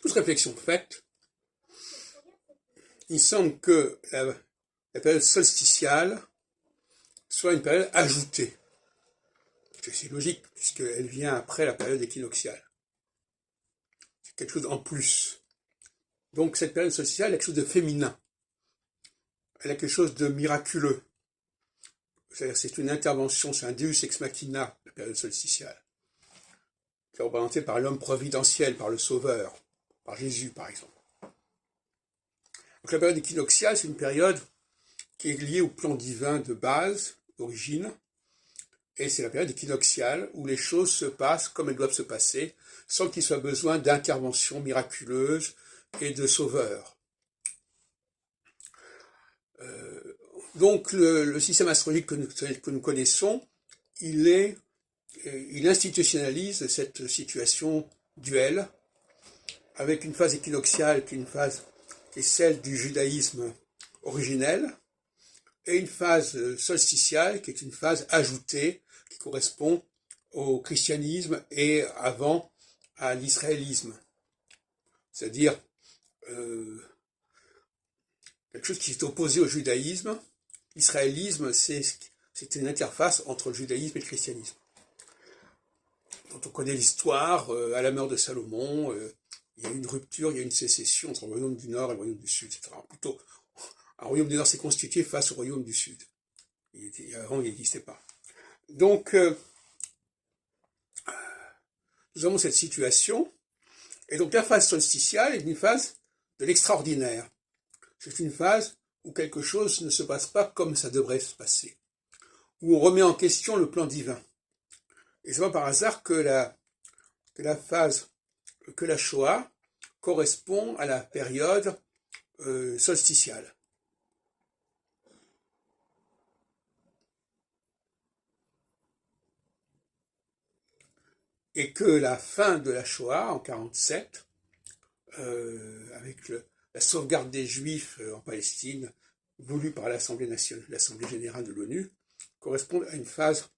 toute réflexion faite, il semble que la période solsticiale soit une période ajoutée. C'est logique, puisqu'elle vient après la période équinoxiale. C'est quelque chose en plus. Donc cette période solsticiale a quelque chose de féminin. Elle a quelque chose de miraculeux. C'est-à-dire c'est une intervention, c'est un deus ex machina, la période solsticiale, qui est représentée par l'homme providentiel, par le Sauveur, par Jésus par exemple. Donc la période équinoxiale, c'est une période qui est liée au plan divin de base, d'origine, et c'est la période équinoxiale où les choses se passent comme elles doivent se passer, sans qu'il soit besoin d'intervention miraculeuse et de sauveur. Donc le système astrologique que nous connaissons, il institutionnalise cette situation duelle, avec une phase équinoxiale qui est une phase qui est celle du judaïsme originel, et une phase solsticiale qui est une phase ajoutée, qui correspond au christianisme et avant à l'israélisme. C'est-à-dire quelque chose qui est opposé au judaïsme. L'israélisme, c'est une interface entre le judaïsme et le christianisme. Dont on connaît l'histoire, à la mort de Salomon, il y a eu une rupture, il y a eu une sécession entre le royaume du Nord et le royaume du Sud, etc. Plutôt, un royaume du Nord s'est constitué face au royaume du Sud. Avant, il n'existait pas. Donc, nous avons cette situation, et donc la phase solsticiale est une phase de l'extraordinaire. C'est une phase où quelque chose ne se passe pas comme ça devrait se passer, où on remet en question le plan divin. Et c'est pas par hasard que la Shoah correspond à la période solsticiale. Et que la fin de la Shoah, en 1947, avec la sauvegarde des Juifs en Palestine, voulue par l'Assemblée générale de l'ONU, correspond à une phase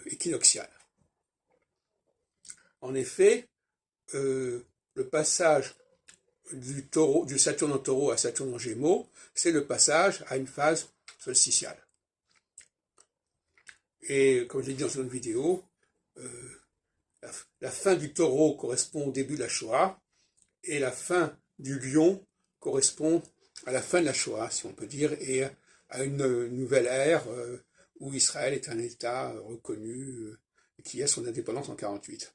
équinoxiale. En effet, le passage du Saturne en Taureau à Saturne en Gémeaux, c'est le passage à une phase solsticiale. Et comme je l'ai dit dans une autre vidéo, la fin du Taureau correspond au début de la Shoah, et la fin du Lion correspond à la fin de la Shoah, si on peut dire, et à une nouvelle ère où Israël est un État reconnu et qui a son indépendance en 1948.